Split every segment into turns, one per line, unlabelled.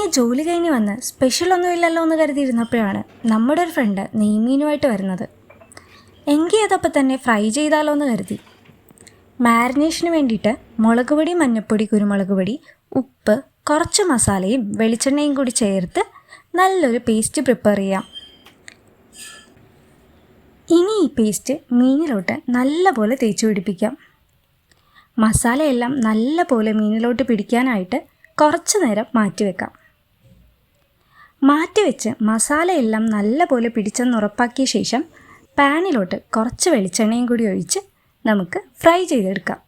ഇങ്ങനെ ജോലി കഴിഞ്ഞ് വന്ന് സ്പെഷ്യലൊന്നുമില്ലല്ലോ എന്ന് കരുതിയിരുന്നപ്പോഴാണ് നമ്മുടെ ഒരു ഫ്രണ്ട് നെയ്മീനുമായിട്ട് വരുന്നത്. എങ്കിൽ അതപ്പോൾ തന്നെ ഫ്രൈ ചെയ്താലോ എന്ന് കരുതി. മാരിനേഷന് വേണ്ടിയിട്ട് മുളക് പൊടി, മഞ്ഞൾപ്പൊടി, കുരുമുളക് പൊടി, ഉപ്പ്, കുറച്ച് മസാലയും വെളിച്ചെണ്ണയും കൂടി ചേർത്ത് നല്ലൊരു പേസ്റ്റ് പ്രിപ്പയർ ചെയ്യാം. ഇനി ഈ പേസ്റ്റ് മീനിലോട്ട് നല്ലപോലെ തേച്ച് പിടിപ്പിക്കാം. മസാലയെല്ലാം നല്ലപോലെ മീനിലോട്ട് പിടിക്കാനായിട്ട് കുറച്ച് നേരം മാറ്റിവെക്കാം. മാറ്റിവെച്ച് മസാലയെല്ലാം നല്ലപോലെ പിടിച്ചെന്ന് ഉറപ്പാക്കിയ ശേഷം പാനിലോട്ട് കുറച്ച് വെളിച്ചെണ്ണയും കൂടി ഒഴിച്ച് നമുക്ക് ഫ്രൈ ചെയ്തെടുക്കാം.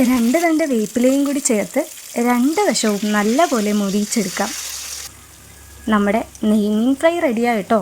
രണ്ട് തണ്ട് വേപ്പിലയും കൂടി ചേർത്ത് രണ്ട് വശവും നല്ലപോലെ മൊരിയിച്ചെടുക്കാം. നമ്മുടെ നെയ്മീൻ ഫ്രൈ റെഡിയായിട്ടോ.